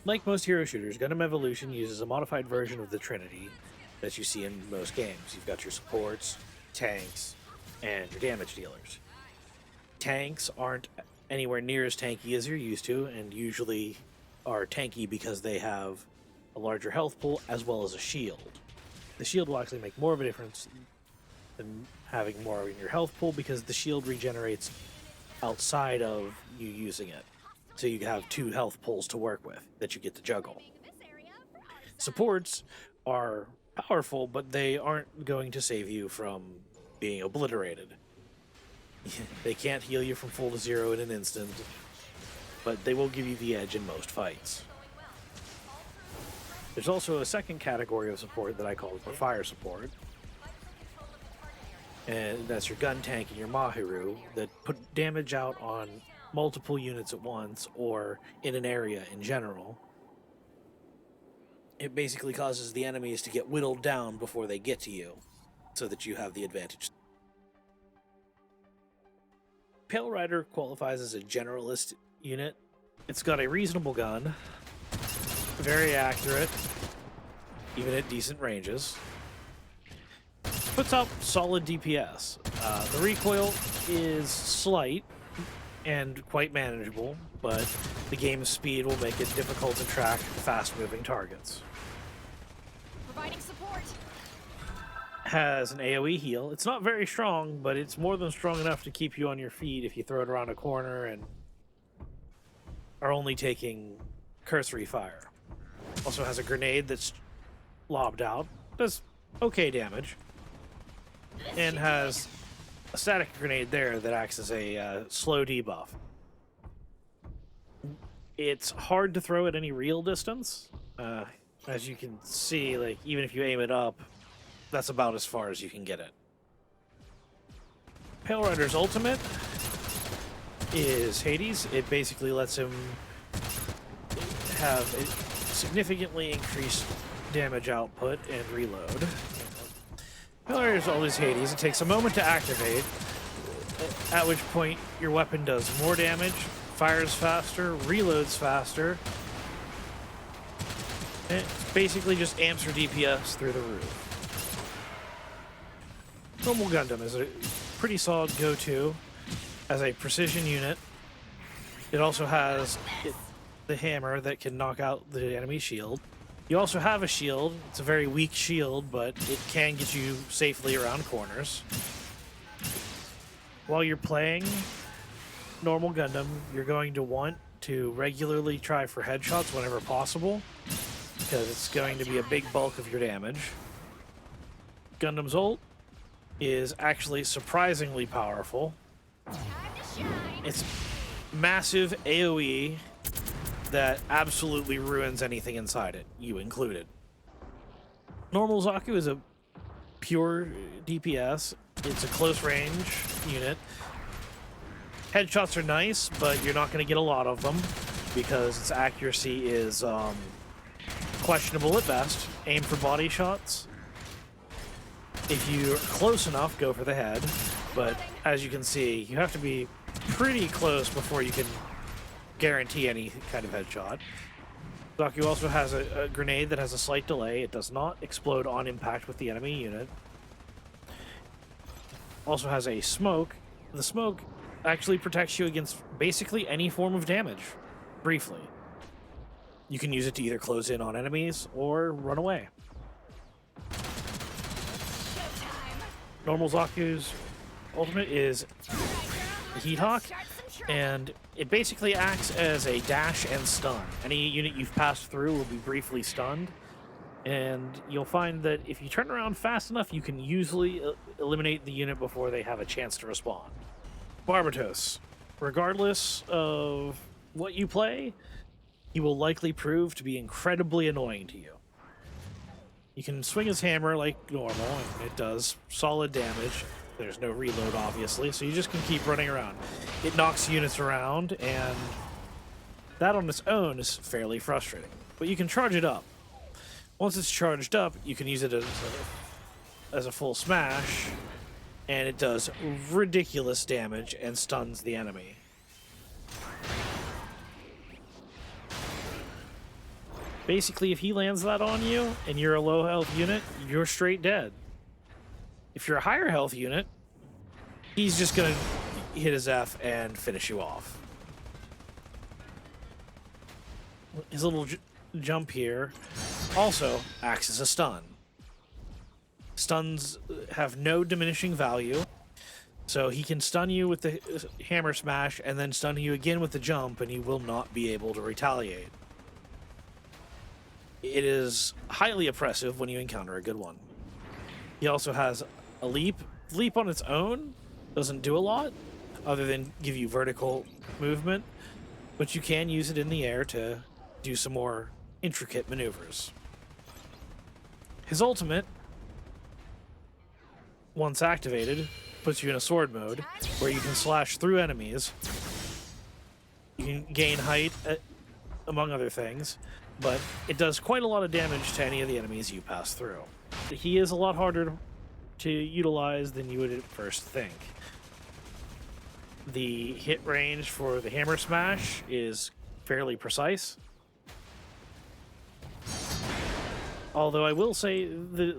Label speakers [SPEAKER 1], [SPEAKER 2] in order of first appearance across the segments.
[SPEAKER 1] Like most hero shooters, Gundam Evolution uses a modified version of the Trinity that you see in most games. You've got your supports, tanks, and your damage dealers. Tanks aren't anywhere near as tanky as you're used to, and usually are tanky because they have a larger health pool as well as a shield. The shield will actually make more of a difference than having more in your health pool because the shield regenerates outside of you using it. So you have two health pools to work with that you get to juggle. Supports are powerful, but they aren't going to save you from being obliterated. They can't heal you from full to zero in an instant, but they will give you the edge in most fights. There's also a second category of support that I call for fire support. And that's your Guntank and your Mahiroo that put damage out on multiple units at once or in an area in general. It basically causes the enemies to get whittled down before they get to you, so that you have the advantage. Pale Rider qualifies as a generalist unit. It's got a reasonable gun, very accurate, even at decent ranges. Puts out solid DPS. The recoil is slight and quite manageable, but the game's speed will make it difficult to track fast-moving targets.
[SPEAKER 2] Providing support.
[SPEAKER 1] Has an AoE heal. It's not very strong, but it's more than strong enough to keep you on your feet if you throw it around a corner and are only taking cursory fire. Also has a grenade that's lobbed out. Does okay damage. And has a static grenade there that acts as a slow debuff. It's hard to throw at any real distance. As you can see, like even if you aim it up, that's about as far as you can get it. Pale Rider's ultimate is Hades. It basically lets him have a significantly increased damage output and reload. Pale Rider's always Hades. It takes a moment to activate, at which point your weapon does more damage, fires faster, reloads faster. And it basically just amps your DPS through the roof. Normal Gundam is a pretty solid go-to as a precision unit. It also has the hammer that can knock out the enemy shield. You also have a shield. It's a very weak shield, but it can get you safely around corners. While you're playing normal Gundam, you're going to want to regularly try for headshots whenever possible, because it's going to be a big bulk of your damage. Gundam's ult is actually surprisingly powerful. It's massive AoE that absolutely ruins anything inside it, you included. Normal Zaku is a pure DPS. It's a close range unit. Headshots are nice, but you're not going to get a lot of them because its accuracy is questionable at best. Aim for body shots. If you're close enough, go for the head. But as you can see, you have to be pretty close before you can guarantee any kind of headshot. Zaku also has a grenade that has a slight delay. It does not explode on impact with the enemy unit. Also has a smoke. The smoke actually protects you against basically any form of damage, briefly. You can use it to either close in on enemies or run away. Normal Zaku's ultimate is Heat Hawk, and it basically acts as a dash and stun. Any unit you've passed through will be briefly stunned, and you'll find that if you turn around fast enough, you can usually eliminate the unit before they have a chance to respond. Barbatos. Regardless of what you play, he will likely prove to be incredibly annoying to you. You can swing his hammer like normal, and it does solid damage. There's no reload, obviously, so you just can keep running around. It knocks units around, and that on its own is fairly frustrating. But you can charge it up. Once it's charged up, you can use it as a full smash, and it does ridiculous damage and stuns the enemy. Basically, if he lands that on you and you're a low health unit, you're straight dead. If you're a higher health unit, he's just going to hit his F and finish you off. His little jump here also acts as a stun. Stuns have no diminishing value, so he can stun you with the hammer smash and then stun you again with the jump, and he will not be able to retaliate. It is highly oppressive when you encounter a good one. He also has a leap. Leap on its own doesn't do a lot other than give you vertical movement, but you can use it in the air to do some more intricate maneuvers. His ultimate, once activated, puts you in a sword mode where you can slash through enemies. You can gain height, among other things, but it does quite a lot of damage to any of the enemies you pass through. He is a lot harder to utilize than you would at first think. The hit range for the hammer smash is fairly precise. Although I will say the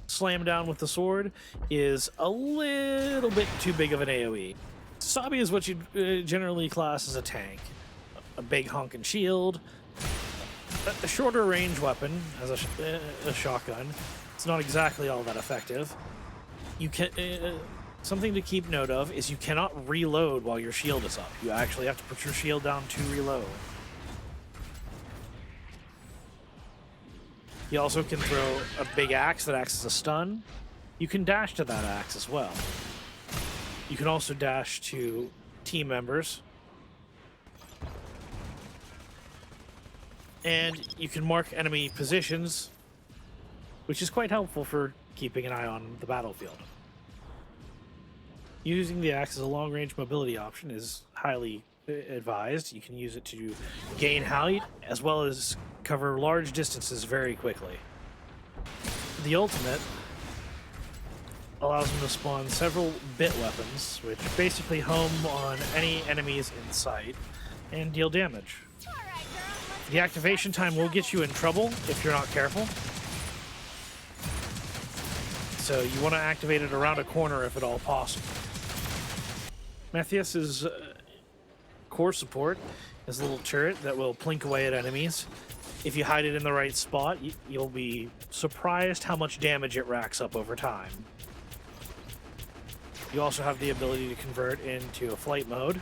[SPEAKER 1] slam down with the sword is a little bit too big of an AoE. Sazabi is what you generally class as a tank. A big honking shield, a shorter range weapon as a shotgun. It's not exactly all that effective. You can something to keep note of is you cannot reload while your shield is up. You actually have to put your shield down to reload. He also can throw a big axe that acts as a stun. You can dash to that axe as well. You can also dash to team members. And you can mark enemy positions, which is quite helpful for keeping an eye on the battlefield. Using the axe as a long-range mobility option is highly advised. You can use it to gain height as well as cover large distances very quickly. The ultimate allows him to spawn several bit weapons, which basically home on any enemies in sight and deal damage. The activation time will get you in trouble if you're not careful. So you want to activate it around a corner if at all possible. Methuss is core support, his little turret that will plink away at enemies. If you hide it in the right spot, you'll be surprised how much damage it racks up over time. You also have the ability to convert into a flight mode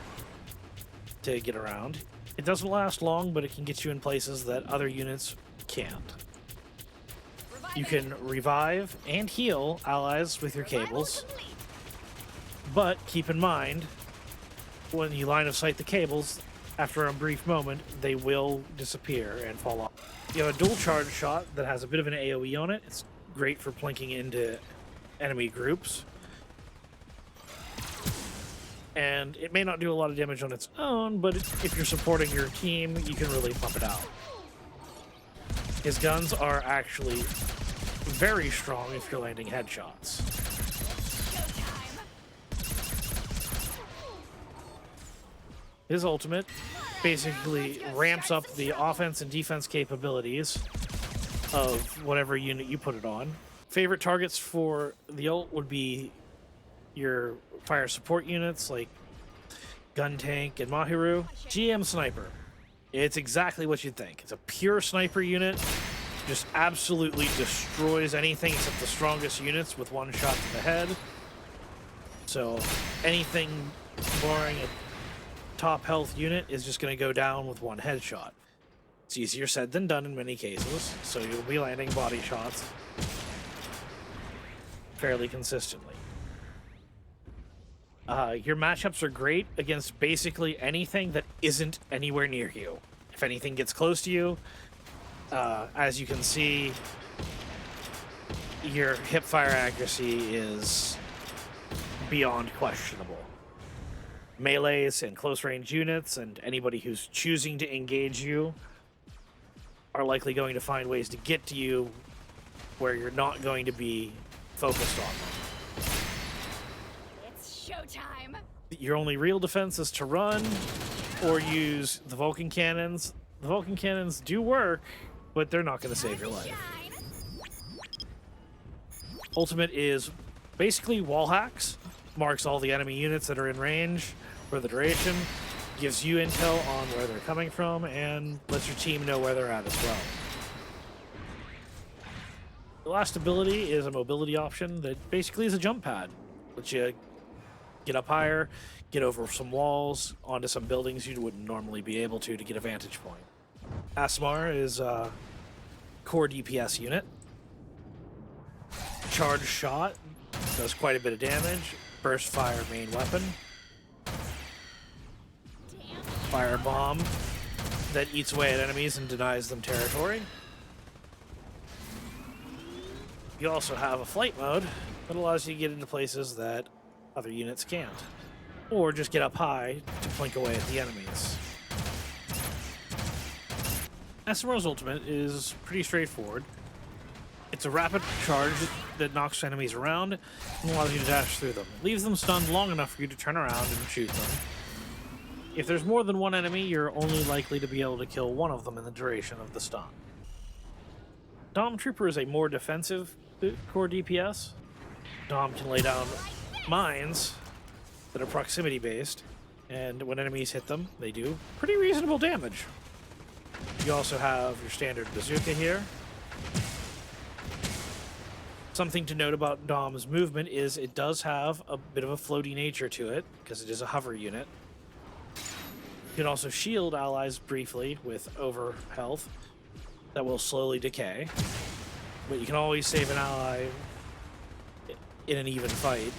[SPEAKER 1] to get around. It doesn't last long, but it can get you in places that other units can't. You can revive and heal allies with your cables, but keep in mind, when you line of sight the cables, after a brief moment, they will disappear and fall off. You have a dual charge shot that has a bit of an AoE on it. It's great for plinking into enemy groups. And it may not do a lot of damage on its own, but if you're supporting your team, you can really pump it out. His guns are actually very strong if you're landing headshots. His ultimate basically ramps up the offense and defense capabilities of whatever unit you put it on. Favorite targets for the ult would be your fire support units like Guntank and Mahiroo. GM Sniper. It's exactly what you'd think. It's a pure sniper unit. Just absolutely destroys anything except the strongest units with one shot to the head. So anything barring a top health unit is just going to go down with one headshot. It's easier said than done in many cases, so you'll be landing body shots fairly consistently. Your matchups are great against basically anything that isn't anywhere near you. If anything gets close to you, as you can see, your hip fire accuracy is beyond questionable. Melees and close range units and anybody who's choosing to engage you are likely going to find ways to get to you where you're not going to be focused on them.
[SPEAKER 2] It's showtime.
[SPEAKER 1] Your only real defense is to run or use the Vulcan cannons. The Vulcan cannons do work, but they're not going to save your life.
[SPEAKER 2] Shine.
[SPEAKER 1] Ultimate is basically wall hacks, marks all the enemy units that are in range for the duration, gives you intel on where they're coming from, and lets your team know where they're at as well. The last ability is a mobility option that basically is a jump pad. Lets you get up higher, get over some walls, onto some buildings you wouldn't normally be able to get a vantage point. Asshimar is a core DPS unit. Charge shot does quite a bit of damage. Burst fire main weapon. Fire bomb that eats away at enemies and denies them territory. You also have a flight mode that allows you to get into places that other units can't. Or just get up high to plink away at the enemies. Asshimar's ultimate is pretty straightforward. It's a rapid charge that knocks enemies around and allows you to dash through them. It leaves them stunned long enough for you to turn around and shoot them. If there's more than one enemy, you're only likely to be able to kill one of them in the duration of the stun. Dom Trooper is a more defensive core DPS. Dom can lay down mines that are proximity based, and when enemies hit them, they do pretty reasonable damage. You also have your standard bazooka here. Something to note about Dom's movement is it does have a bit of a floaty nature to it, because it is a hover unit. You can also shield allies briefly with over health that will slowly decay, but you can always save an ally in an even fight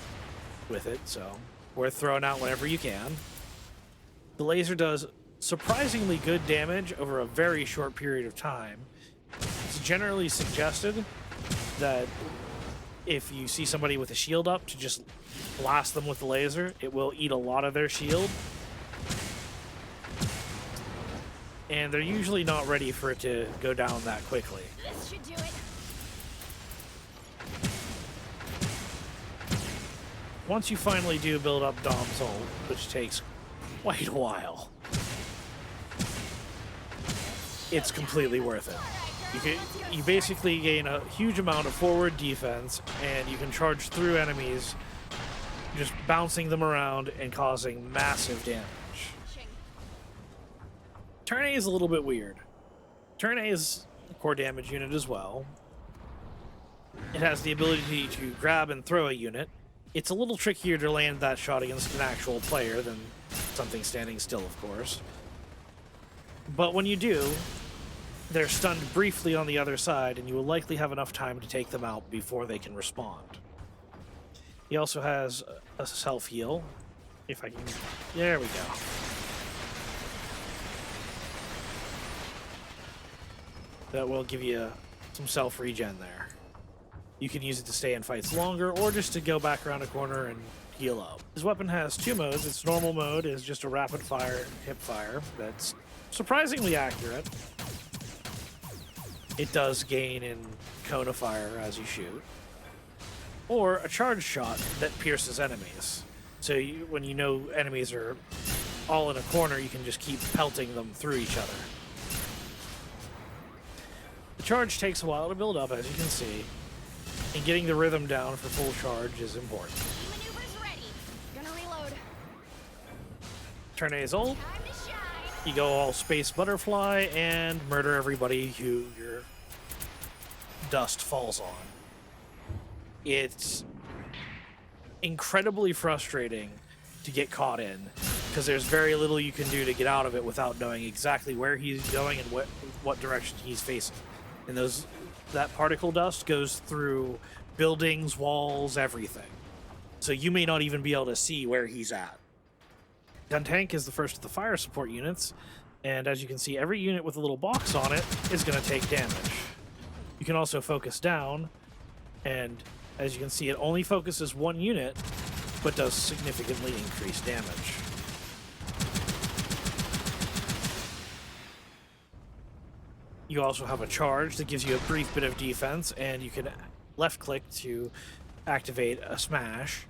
[SPEAKER 1] with it, so worth throwing out whenever you can. The laser does surprisingly good damage over a very short period of time. It's generally suggested that if you see somebody with a shield up, to just blast them with the laser. It will eat a lot of their shield. And they're usually not ready for it to go down that quickly.
[SPEAKER 2] This should do it.
[SPEAKER 1] Once you finally do build up Dom's ult, which takes quite a while, it's completely worth it. You basically gain a huge amount of forward defense, and you can charge through enemies, just bouncing them around and causing massive damage. Turn A is a little bit weird. Turn A is a core damage unit as well. It has the ability to grab and throw a unit. It's a little trickier to land that shot against an actual player than something standing still, of course. But when you do, they're stunned briefly on the other side, and you will likely have enough time to take them out before they can respond. He also has a self-heal. If I can... There we go. That will give you some self-regen there. You can use it to stay in fights longer, or just to go back around a corner and heal up. His weapon has two modes. Its normal mode is just a rapid-fire hip fire that's surprisingly accurate. It does gain in cone of fire as you shoot. Or a charge shot that pierces enemies. So when you know enemies are all in a corner, you can just keep pelting them through each other. The charge takes a while to build up, as you can see, and getting the rhythm down for full charge is important.
[SPEAKER 2] Maneuver's ready. Gonna reload.
[SPEAKER 1] Turn A's ult.
[SPEAKER 2] Time to shine.
[SPEAKER 1] You go all space butterfly and murder everybody who your dust falls on. It's incredibly frustrating to get caught in, because there's very little you can do to get out of it without knowing exactly where he's going and what direction he's facing. And that particle dust goes through buildings, walls, everything. So you may not even be able to see where he's at. Guntank is the first of the fire support units, and as you can see, every unit with a little box on it is going to take damage. You can also focus down, and as you can see, it only focuses one unit, but does significantly increase damage. You also have a charge that gives you a brief bit of defense, and you can left-click to activate a smash.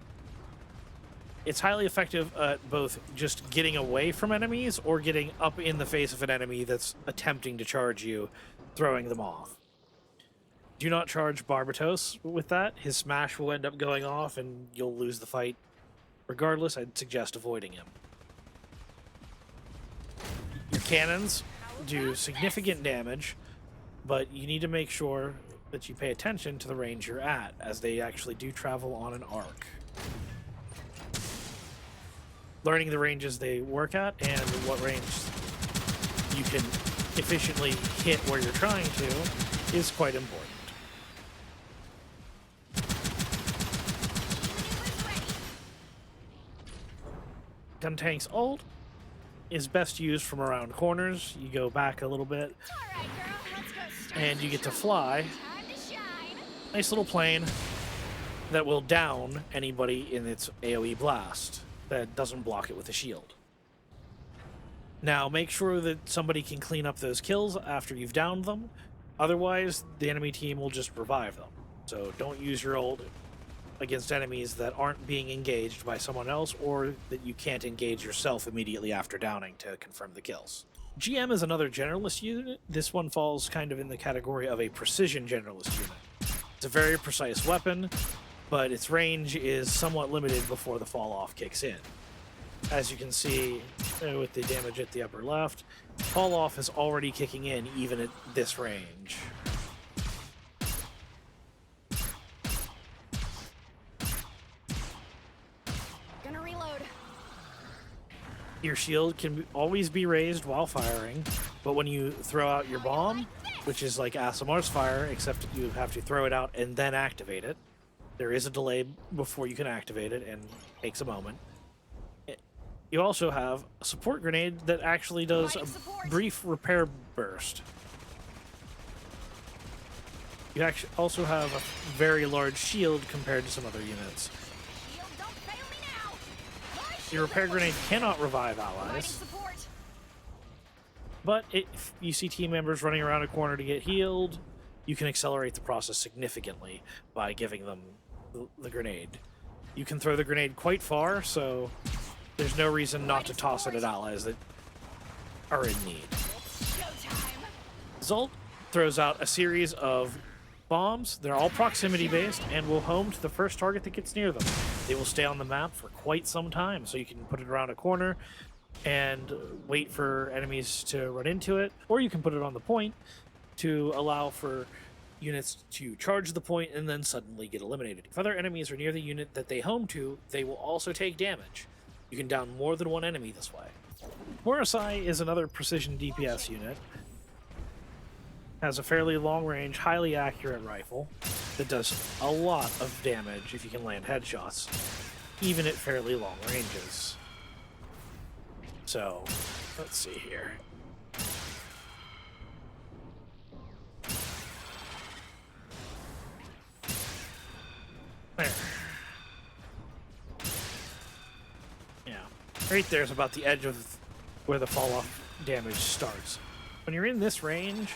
[SPEAKER 1] It's highly effective at both just getting away from enemies or getting up in the face of an enemy that's attempting to charge you throwing them off. Do not charge Barbatos with that. His smash will end up going off and you'll lose the fight. Regardless, I'd suggest avoiding him. Your cannons do significant damage, but you need to make sure that you pay attention to the range you're at, as they actually do travel on an arc. Learning the ranges they work at and what range you can efficiently hit where you're trying to is quite important. Guntank's ult is best used from around corners. You go back a little bit,
[SPEAKER 2] All right, girl, let's go straight
[SPEAKER 1] and you get to fly.
[SPEAKER 2] Time to shine.
[SPEAKER 1] Nice little plane that will down anybody in its AoE blast that doesn't block it with a shield. Now, make sure that somebody can clean up those kills after you've downed them. Otherwise, the enemy team will just revive them. So don't use your ult against enemies that aren't being engaged by someone else, or that you can't engage yourself immediately after downing to confirm the kills. GM is another generalist unit. This one falls kind of in the category of a precision generalist unit. It's a very precise weapon, but its range is somewhat limited before the fall off kicks in. As you can see with the damage at the upper left, fall off is already kicking in even at this range.
[SPEAKER 2] Gonna reload.
[SPEAKER 1] Your shield can always be raised while firing, but when you throw out your bomb, which is like Asshimar's fire, except you have to throw it out and then activate it. There is a delay before you can activate it, and it takes a moment. You also have a support grenade that actually does a brief repair burst. You actually also have a very large shield compared to some other units.
[SPEAKER 2] Shield, don't fail me now. My
[SPEAKER 1] Your
[SPEAKER 2] shield
[SPEAKER 1] repair
[SPEAKER 2] will
[SPEAKER 1] grenade
[SPEAKER 2] work.
[SPEAKER 1] cannot revive
[SPEAKER 2] Providing
[SPEAKER 1] allies,
[SPEAKER 2] support.
[SPEAKER 1] but if you see team members running around a corner to get healed, you can accelerate the process significantly by giving them the grenade. You can throw the grenade quite far, so there's no reason not to toss it at allies that are in need.
[SPEAKER 2] It's showtime.
[SPEAKER 1] Zult throws out a series of bombs. They're all proximity based and will home to the first target that gets near them. They will stay on the map for quite some time, so you can put it around a corner and wait for enemies to run into it, or you can put it on the point to allow for units to charge the point and then suddenly get eliminated. If other enemies are near the unit that they home to, they will also take damage. You can down more than one enemy this way. Marasai is another precision DPS unit. Has a fairly long-range, highly accurate rifle that does a lot of damage if you can land headshots, even at fairly long ranges. So, let's see here. There. Yeah. Right there is about the edge of where the fall-off damage starts. When you're in this range,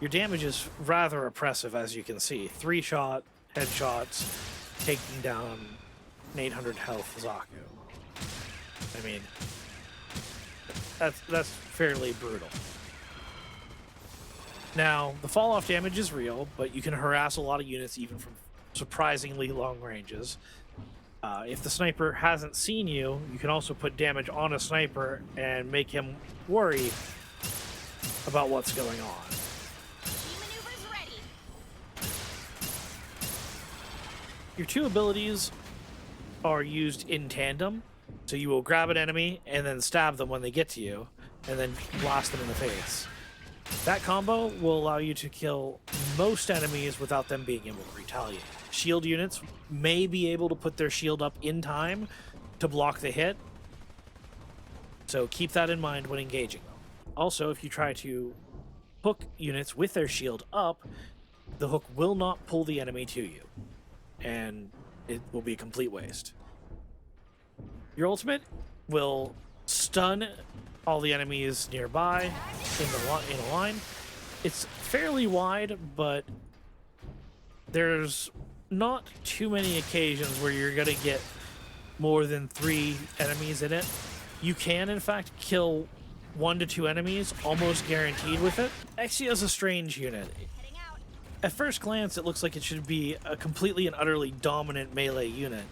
[SPEAKER 1] your damage is rather oppressive, as you can see. 3-shot headshots, taking down an 800 health Zaku. I mean, that's fairly brutal. Now, the fall-off damage is real, but you can harass a lot of units even from surprisingly long ranges. If the sniper hasn't seen you, you can also put damage on a sniper and make him worry about what's going on.
[SPEAKER 2] Key maneuvers ready.
[SPEAKER 1] Your two abilities are used in tandem, so you will grab an enemy and then stab them when they get to you, and then blast them in the face. That combo will allow you to kill most enemies without them being able to retaliate. Shield units may be able to put their shield up in time to block the hit, so keep that in mind when engaging them. Also, if you try to hook units with their shield up, the hook will not pull the enemy to you, and it will be a complete waste. Your ultimate will stun all the enemies nearby in a line. It's fairly wide, but there's not too many occasions where you're going to get more than 3 enemies in it. You can, in fact, kill 1 to 2 enemies, almost guaranteed with it. Exia is a strange unit.
[SPEAKER 2] Heading out.
[SPEAKER 1] At first glance, it looks like it should be a completely and utterly dominant melee unit,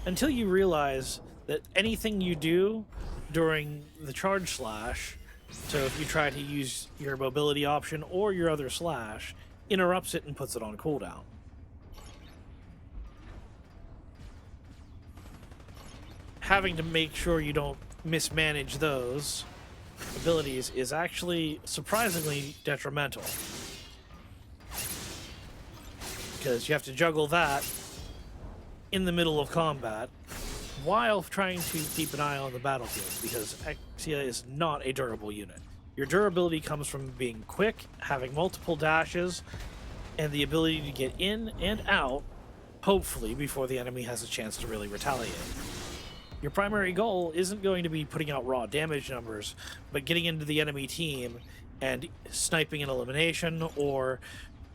[SPEAKER 1] until you realize that anything you do during the charge slash, so if you try to use your mobility option or your other slash, interrupts it and puts it on cooldown. Having to make sure you don't mismanage those abilities is actually surprisingly detrimental, because you have to juggle that in the middle of combat while trying to keep an eye on the battlefield, because Exia is not a durable unit. Your durability comes from being quick, having multiple dashes, and the ability to get in and out, hopefully, before the enemy has a chance to really retaliate. Your primary goal isn't going to be putting out raw damage numbers, but getting into the enemy team and sniping an elimination or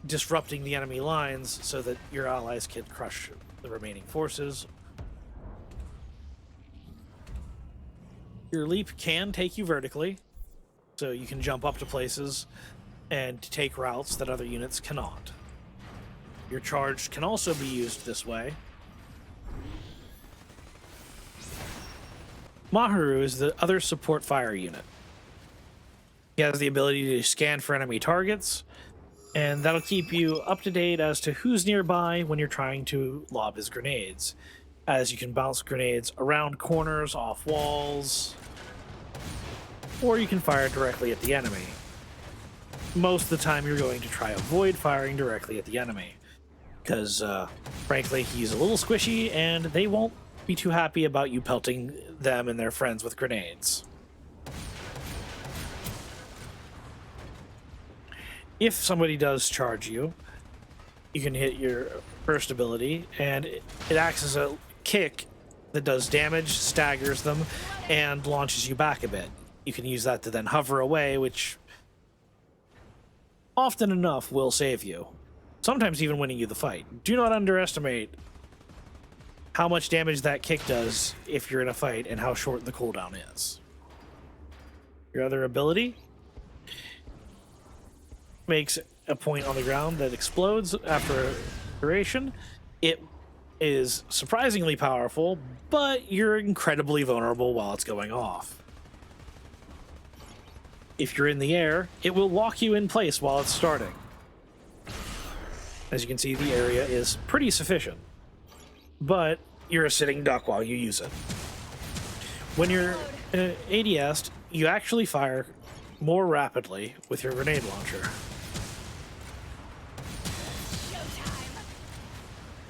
[SPEAKER 1] disrupting the enemy lines so that your allies can crush the remaining forces. Your leap can take you vertically, so you can jump up to places and take routes that other units cannot. Your charge can also be used this way. Mahiroo is the other support fire unit. He has the ability to scan for enemy targets, and that'll keep you up to date as to who's nearby when you're trying to lob his grenades, as you can bounce grenades around corners, off walls, or you can fire directly at the enemy. Most of the time you're going to try avoid firing directly at the enemy, because frankly he's a little squishy and they won't be too happy about you pelting them and their friends with grenades. If somebody does charge you, you can hit your first ability, and it acts as a kick that does damage, staggers them, and launches you back a bit. You can use that to then hover away, which often enough will save you, sometimes even winning you the fight. Do not underestimate how much damage that kick does if you're in a fight and how short the cooldown is. Your other ability makes a point on the ground that explodes after duration. It is surprisingly powerful, but you're incredibly vulnerable while it's going off. If you're in the air, it will lock you in place while it's starting. As you can see, the area is pretty sufficient, but you're a sitting duck while you use it. When you're ADS'd, you actually fire more rapidly with your grenade launcher.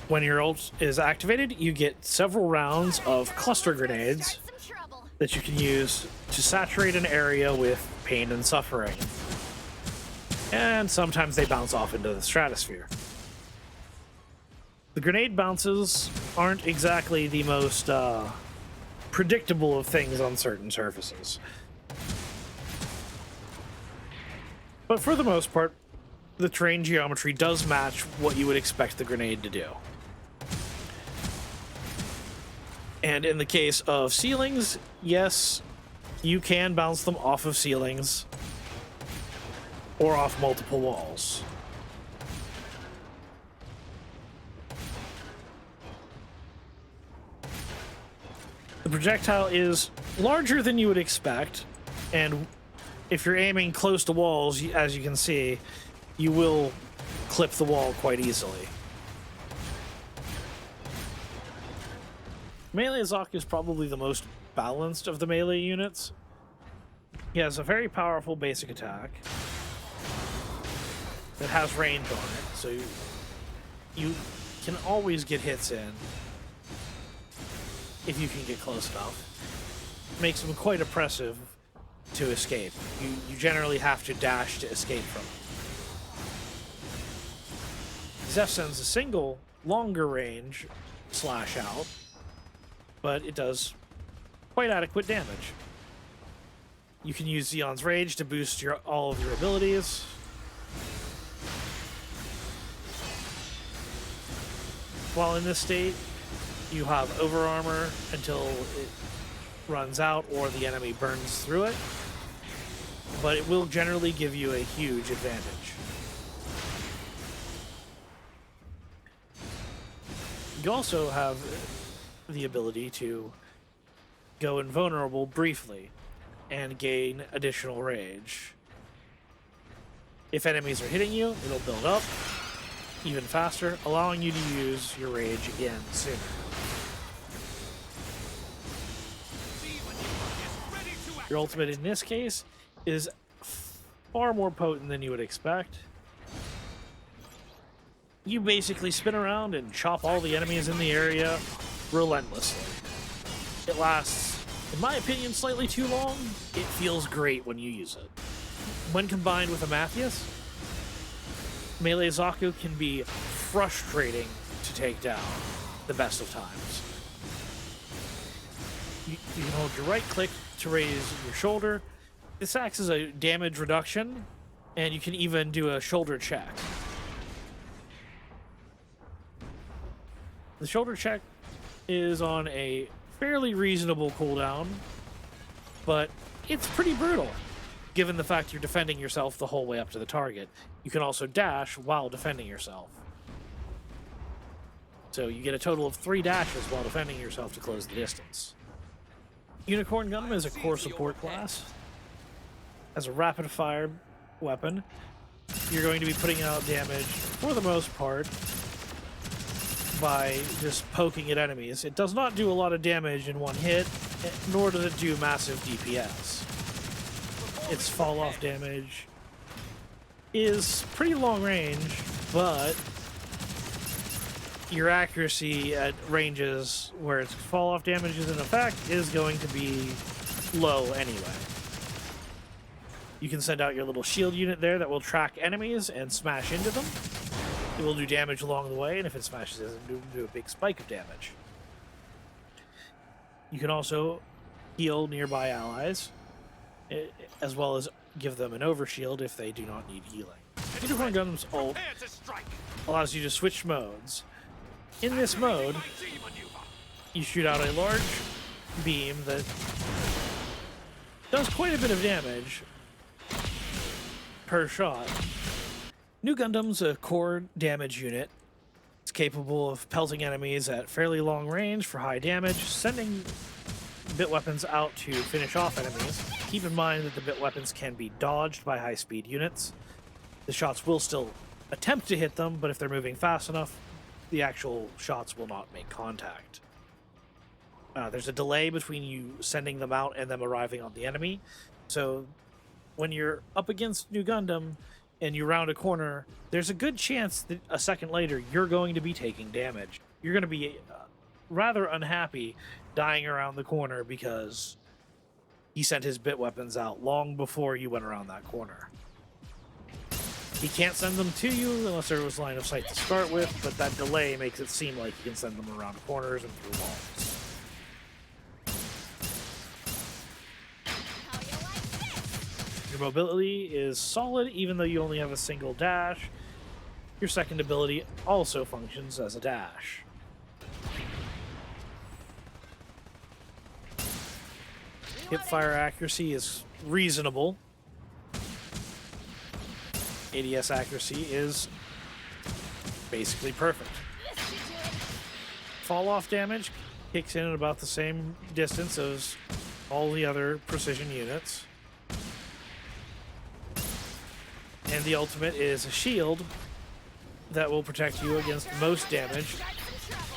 [SPEAKER 1] When your ult is activated, you get several rounds of cluster grenades that you can use to saturate an area with pain and suffering. And sometimes they bounce off into the stratosphere. The grenade bounces aren't exactly the most predictable of things on certain surfaces. But for the most part, the terrain geometry does match what you would expect the grenade to do. And in the case of ceilings, yes, you can bounce them off of ceilings or off multiple walls. The projectile is larger than you would expect, and if you're aiming close to walls, as you can see, you will clip the wall quite easily. Melee Zaku is probably the most balanced of the melee units. He has a very powerful basic attack that has range on it, so you can always get hits in if you can get close enough. It makes him quite oppressive to escape. You generally have to dash to escape from him. Zeph sends a single longer range slash out, but it does quite adequate damage. You can use Zeon's Rage to boost all of your abilities. While in this state, you have over armor until it runs out or the enemy burns through it. but it will generally give you a huge advantage. You also have the ability to go invulnerable briefly and gain additional rage. If enemies are hitting you, it'll build up even faster, allowing you to use your rage again sooner. Your ultimate in this case is far more potent than you would expect. You basically spin around and chop all the enemies in the area relentlessly. It lasts, in my opinion, slightly too long. It feels great when you use it. When combined with a Methuss, melee Zaku can be frustrating to take down the best of times. You can hold your right click to raise your shoulder. This acts as a damage reduction, and you can even do a shoulder check. The shoulder check is on a fairly reasonable cooldown, but it's pretty brutal, given the fact you're defending yourself the whole way up to the target. You can also dash while defending yourself. So you get a total of 3 dashes while defending yourself to close the distance. Unicorn Gundam is a core support class. As a rapid-fire weapon, you're going to be putting out damage, for the most part, by just poking at enemies. It does not do a lot of damage in one hit, nor does it do massive DPS. Its fall-off damage is pretty long range, but your accuracy at ranges where its fall-off damage is in effect is going to be low anyway. You can send out your little shield unit there that will track enemies and smash into them. It will do damage along the way, and if it smashes, it will do a big spike of damage. You can also heal nearby allies, as well as give them an overshield if they do not need healing. Unicorn Gundam's ult allows you to switch modes. In this mode, you shoot out a large beam that does quite a bit of damage per shot. New Gundam's a core damage unit. It's capable of pelting enemies at fairly long range for high damage, sending bit weapons out to finish off enemies. Keep in mind that the bit weapons can be dodged by high-speed units. The shots will still attempt to hit them, but if they're moving fast enough, the actual shots will not make contact. There's a delay between you sending them out and them arriving on the enemy, so when you're up against New Gundam and you round a corner, there's a good chance that a second later you're going to be taking damage. You're going to be rather unhappy dying around the corner because he sent his bit weapons out long before you went around that corner. He can't send them to you unless there was line of sight to start with, but that delay makes it seem like he can send them around corners and through walls. Your mobility is solid, even though you only have a single dash. Your second ability also functions as a dash. Hipfire accuracy is reasonable. ADS accuracy is basically perfect. Fall-off damage kicks in at about the same distance as all the other precision units. And the ultimate is a shield that will protect you against most damage.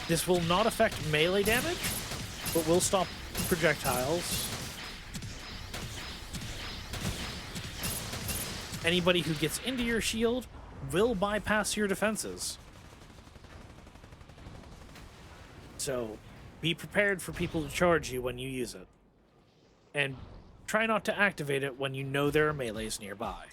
[SPEAKER 1] This will not affect melee damage, but will stop projectiles. Anybody who gets into your shield will bypass your defenses. So be prepared for people to charge you when you use it. And try not to activate it when you know there are melees nearby.